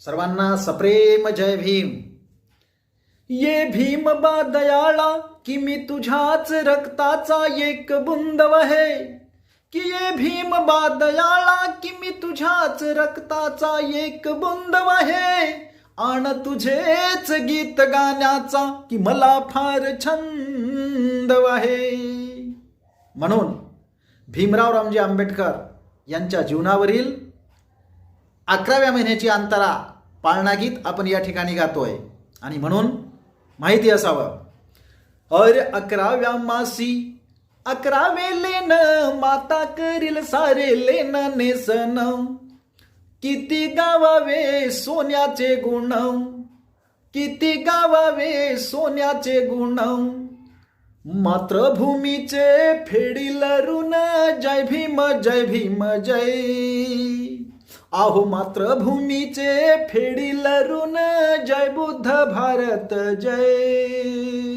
सर्वांना सप्रेम जय भीम. ये भीम बा दयाळा की मी तुझ्याच रक्ताचा एक बुंद वहे. की ये भीम बा दयाळा की मी तुझ्याच रक्ताचा एक बुंद वहे. आण तुझेच गीत गाण्याचा की मला फार छंद वहे. म्हणून भीमराव रामजी आंबेडकर यांच्या जीवनावरील 11व्या महिन्याची अंतरा पाळणा गीत आपण या ठिकाणी गातोय. आणि म्हणून माहिती असावं, अरे 11व्या मासी 11वे लेन माता करील सारे लेन नेसन. किती गावावे सोन्याचे गुण, किती गावावे सोन्याचे गुण. मातृभूमीचे फेडील ऋण, जय भीम जय भीम जय. आहो मातृभूमीचे फेडील ऋण, जय बुद्ध भारत जय.